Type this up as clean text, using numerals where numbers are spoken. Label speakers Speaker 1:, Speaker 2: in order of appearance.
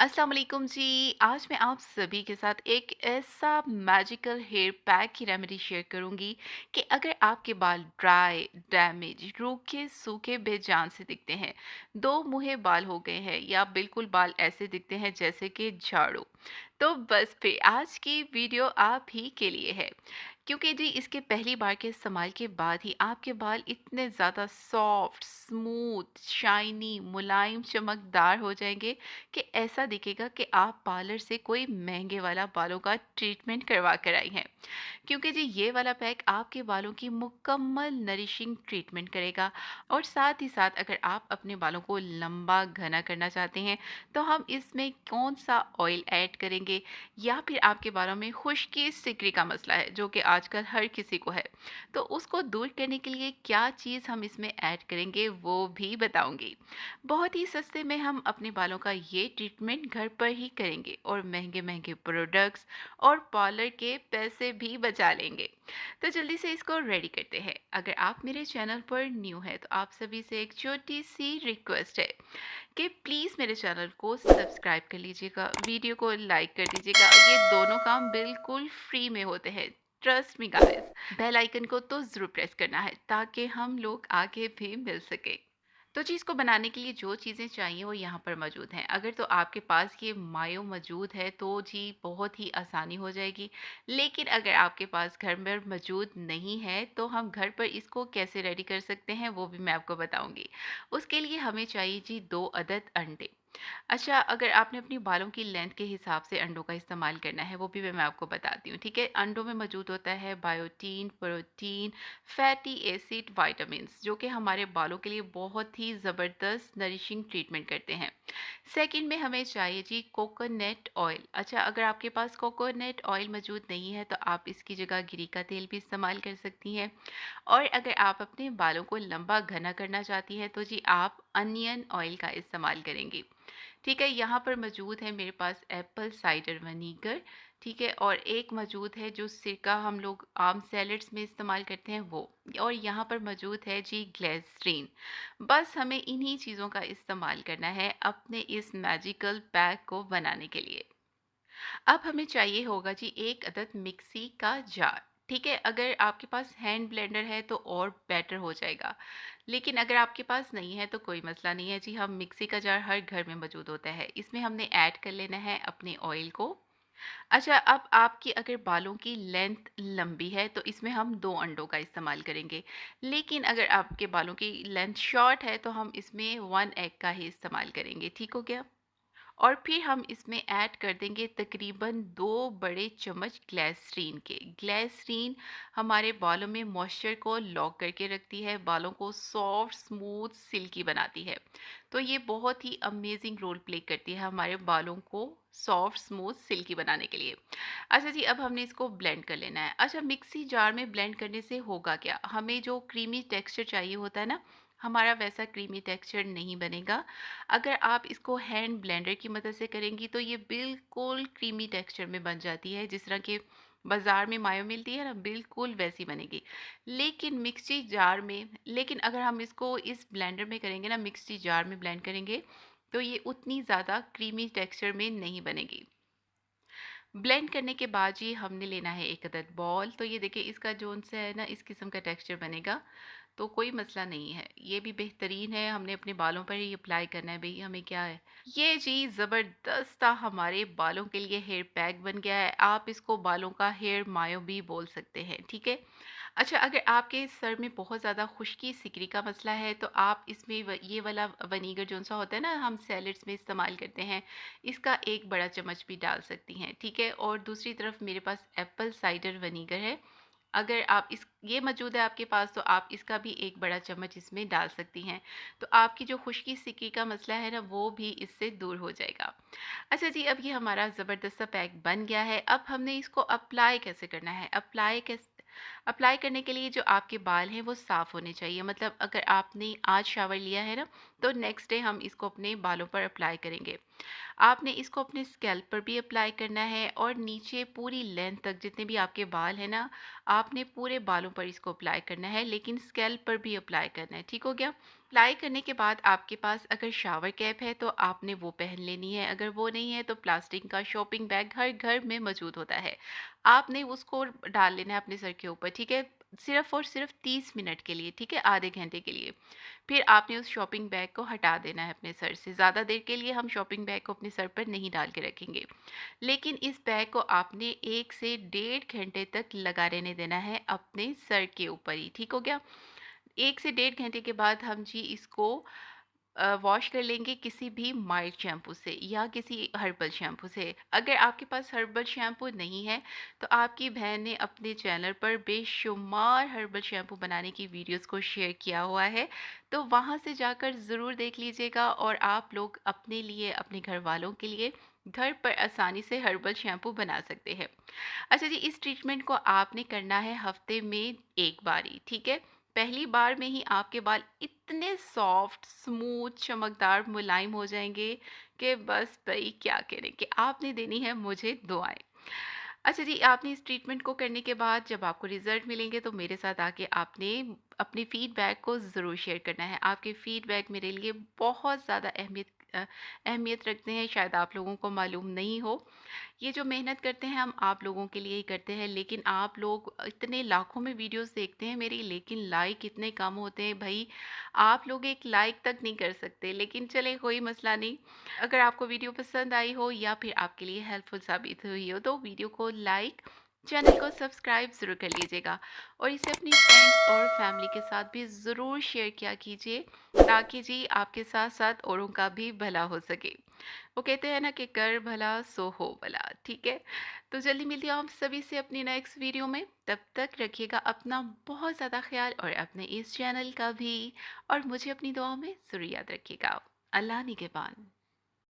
Speaker 1: अस्सलाम वालेकुम जी। आज मैं आप सभी के साथ एक ऐसा मैजिकल हेयर पैक की रेमेडी शेयर करूंगी कि अगर आपके बाल ड्राई, डैमेज, रूखे सूखे बेजान से दिखते हैं, दो मुहे बाल हो गए हैं या बिल्कुल बाल ऐसे दिखते हैं जैसे कि झाड़ू, तो बस फिर आज की वीडियो आप ही के लिए है। क्योंकि जी इसके पहली बार के इस्तेमाल के बाद ही आपके बाल इतने ज़्यादा सॉफ्ट, स्मूथ, शाइनी, मुलायम, चमकदार हो जाएंगे कि ऐसा दिखेगा कि आप पार्लर से कोई महंगे वाला बालों का ट्रीटमेंट करवा कर आई हैं। क्योंकि जी ये वाला पैक आपके बालों की मुकम्मल नरिशिंग ट्रीटमेंट करेगा। और साथ ही साथ अगर आप अपने बालों को लंबा घना करना चाहते हैं तो हम इसमें कौन सा ऑयल ऐड करेंगे, या फिर आपके बालों में खुश्की सिकरी का मसला है जो कि आजकल हर किसी को है, तो उसको दूर करने के लिए क्या चीज़ हम इसमें ऐड करेंगे वो भी बताऊंगी। बहुत ही सस्ते में हम अपने बालों का ये ट्रीटमेंट घर पर ही करेंगे और महंगे महंगे प्रोडक्ट्स और पार्लर के पैसे भी बचा लेंगे। तो जल्दी से इसको रेडी करते हैं। अगर आप मेरे चैनल पर न्यू है तो आप सभी से एक छोटी सी रिक्वेस्ट है कि प्लीज़ मेरे चैनल को सब्सक्राइब कर लीजिएगा, वीडियो को लाइक कर दीजिएगा। ये दोनों काम बिल्कुल फ्री में होते हैं। Trust me guys, bell icon को तो ज़रूर प्रेस करना है ताकि हम लोग आगे भी मिल सके। तो जी इसको बनाने के लिए जो चीज़ें चाहिए वो यहाँ पर मौजूद हैं। अगर तो आपके पास ये मायो मौजूद है तो जी बहुत ही आसानी हो जाएगी। लेकिन अगर आपके पास घर में मौजूद नहीं है तो हम घर पर इसको कैसे रेडी कर सकते हैं वो भी मैं आपको बताऊँगी। उसके लिए हमें चाहिए जी 2 अदद अंडे। अच्छा, अगर आपने अपनी बालों की लेंथ के हिसाब से अंडों का इस्तेमाल करना है वो भी मैं आपको बताती हूँ, ठीक है? अंडों में मौजूद होता है biotin, protein, fatty acid, vitamins जो कि हमारे बालों के लिए बहुत ही ज़बरदस्त नरिशिंग ट्रीटमेंट करते हैं। सेकंड में हमें चाहिए जी कोकोनट ऑयल। अच्छा, अगर आपके पास कोकोनट ऑयल मौजूद नहीं है तो आप इसकी जगह गिरी का तेल भी इस्तेमाल कर सकती हैं। और अगर आप अपने बालों को लंबा घना करना चाहती हैं तो जी आप अनियन ऑयल का इस्तेमाल करेंगी। ठीक है, यहाँ पर मौजूद है मेरे पास एप्पल साइडर विनीगर, ठीक है, और एक मौजूद है जो सिरका हम लोग आम सैलेड्स में इस्तेमाल करते हैं वो, और यहाँ पर मौजूद है जी ग्लिसरीन। बस हमें इन्हीं चीज़ों का इस्तेमाल करना है अपने इस मैजिकल पैक को बनाने के लिए। अब हमें चाहिए होगा जी एक अदद मिक्सी का जार। ठीक है, अगर आपके पास हैंड ब्लेंडर है तो और बेटर हो जाएगा। लेकिन अगर आपके पास नहीं है तो कोई मसला नहीं है जी, हम मिक्सी का जार हर घर में मौजूद होता है। इसमें हमने ऐड कर लेना है अपने ऑयल को। अच्छा, अब आपकी अगर बालों की लेंथ लंबी है तो इसमें हम 2 अंडों का इस्तेमाल करेंगे। लेकिन अगर आपके बालों की लेंथ शॉर्ट है तो हम इसमें 1 एग का ही इस्तेमाल करेंगे। ठीक हो गया? और फिर हम इसमें ऐड कर देंगे तकरीबन 2 बड़े चम्मच ग्लिसरीन के। ग्लिसरीन हमारे बालों में मॉइस्चर को लॉक करके रखती है, बालों को सॉफ्ट, स्मूथ, सिल्की बनाती है। तो ये बहुत ही अमेजिंग रोल प्ले करती है हमारे बालों को सॉफ्ट, स्मूथ, सिल्की बनाने के लिए। अच्छा जी, अब हमने इसको ब्लेंड कर लेना है। अच्छा, मिक्सी जार में ब्लेंड करने से होगा क्या? हमें जो क्रीमी टेक्सचर चाहिए होता है ना, हमारा वैसा क्रीमी टेक्सचर नहीं बनेगा। अगर आप इसको हैंड ब्लेंडर की मदद से करेंगी तो ये बिल्कुल क्रीमी टेक्सचर में बन जाती है, जिस तरह के बाजार में मायो मिलती है ना, बिल्कुल वैसी बनेगी। लेकिन अगर हम इसको इस ब्लेंडर में करेंगे ना, मिक्सी जार में ब्लेंड करेंगे, तो ये उतनी ज़्यादा क्रीमी टेक्सचर में नहीं बनेगी। ब्लेंड करने के बाद जी हमने लेना है एक अदद बॉल। तो ये देखिए इसका जोन सा है ना, इस किस्म का टेक्सचर बनेगा। तो कोई मसला नहीं है, ये भी बेहतरीन है, हमने अपने बालों पर ही अप्लाई करना है भई, हमें क्या है। ये जी ज़बरदस्त सा हमारे बालों के लिए हेयर पैक बन गया है। आप इसको बालों का हेयर मायो भी बोल सकते हैं, ठीक है? अच्छा, अगर आपके सर में बहुत ज़्यादा खुश्की, सिकरी का मसला है तो आप इसमें ये वाला विनीगर जौन-सा होता है ना, हम सैलेड्स में इस्तेमाल करते हैं, इसका 1 बड़ा चम्मच भी डाल सकती हैं, ठीक है? और दूसरी तरफ मेरे पास एप्पल साइडर विनीगर है। अगर आप इस ये मौजूद है आपके पास तो आप इसका भी 1 बड़ा चम्मच इसमें डाल सकती हैं। तो आपकी जो खुश्की सिकी का मसला है ना वो भी इससे दूर हो जाएगा। अच्छा जी, अब ये हमारा ज़बरदस्त सा पैक बन गया है। अब हमने इसको अप्लाई कैसे करना है? अप्लाई करने के लिए जो आपके बाल हैं वो साफ़ होने चाहिए। मतलब अगर आपने आज शावर लिया है ना, तो नेक्स्ट डे हम इसको अपने बालों पर अप्लाई करेंगे। आपने इसको अपने स्कैल्प पर भी अप्लाई करना है और नीचे पूरी लेंथ तक जितने भी आपके बाल हैं ना, आपने पूरे बालों पर इसको अप्लाई करना है, लेकिन स्कैल्प पर भी अप्लाई करना है। ठीक हो गया? अप्लाई करने के बाद आपके पास अगर शावर कैप है तो आपने वो पहन लेनी है, अगर वो नहीं है तो प्लास्टिक का शॉपिंग बैग हर घर में मौजूद होता है। आपने उसको डाल लेना है अपने सर के ऊपर, ठीक है? सिर्फ़ और सिर्फ़ 30 मिनट के लिए, ठीक है? आधे घंटे के लिए। फिर आपने उस शॉपिंग बैग को हटा देना है अपने सर से। ज़्यादा देर के लिए हम शॉपिंग बैग को अपने सर पर नहीं डाल के रखेंगे। लेकिन इस बैग को आपने 1 से डेढ़ घंटे तक लगा रहने देना है अपने सर के ऊपर ही, ठीक हो गया? 1 से डेढ़ घंटे के बाद हम जी इसको वॉश कर लेंगे किसी भी माइल्ड शैम्पू से या किसी हर्बल शैम्पू से। अगर आपके पास हर्बल शैम्पू नहीं है, तो आपकी बहन ने अपने चैनल पर बेशुमार हर्बल शैम्पू बनाने की वीडियोज़ को शेयर किया हुआ है, तो वहाँ से जाकर ज़रूर देख लीजिएगा और आप लोग अपने लिए, अपने घरवालों के लिए घर पर आसानी से हर्बल शैम्पू बना सकते हैं। अच्छा जी, इस ट्रीटमेंट को आपने करना है हफ्ते में 1 बार ही, ठीक है? पहली बार में ही आपके बाल इतने सॉफ्ट, स्मूथ, चमकदार, मुलायम हो जाएँगे कि बस भई क्या कहें कि आपने देनी है मुझे दुआएँ। अच्छा जी, आपने इस ट्रीटमेंट को करने के बाद जब आपको रिज़ल्ट मिलेंगे तो मेरे साथ आके आपने अपनी फ़ीडबैक को ज़रूर शेयर करना है। आपके फ़ीडबैक मेरे लिए बहुत ज़्यादा अहमियत रखते हैं, शायद आप लोगों को मालूम नहीं हो। ये जो मेहनत करते हैं हम आप लोगों के लिए ही करते हैं, लेकिन आप लोग इतने लाखों में वीडियोस देखते हैं मेरी, लेकिन लाइक इतने कम होते हैं भाई। आप लोग एक लाइक तक नहीं कर सकते, लेकिन चले कोई मसला नहीं। अगर आपको वीडियो पसंद आई हो या फिर आपके लिए हेल्पफुल साबित हुई हो तो वीडियो को लाइक, चैनल को सब्सक्राइब ज़रूर कर लीजिएगा और इसे अपनी फ्रेंड्स और फैमिली के साथ भी ज़रूर शेयर किया कीजिए, ताकि जी आपके साथ साथ औरों का भी भला हो सके। वो कहते हैं ना कि कर भला सो हो भला, ठीक है? तो जल्दी मिलती हूँ आप सभी से अपनी नेक्स्ट वीडियो में। तब तक रखिएगा अपना बहुत ज़्यादा ख्याल और अपने इस चैनल का भी, और मुझे अपनी दुआओं में ज़रूर याद रखिएगा। अल्लाह निगहबान।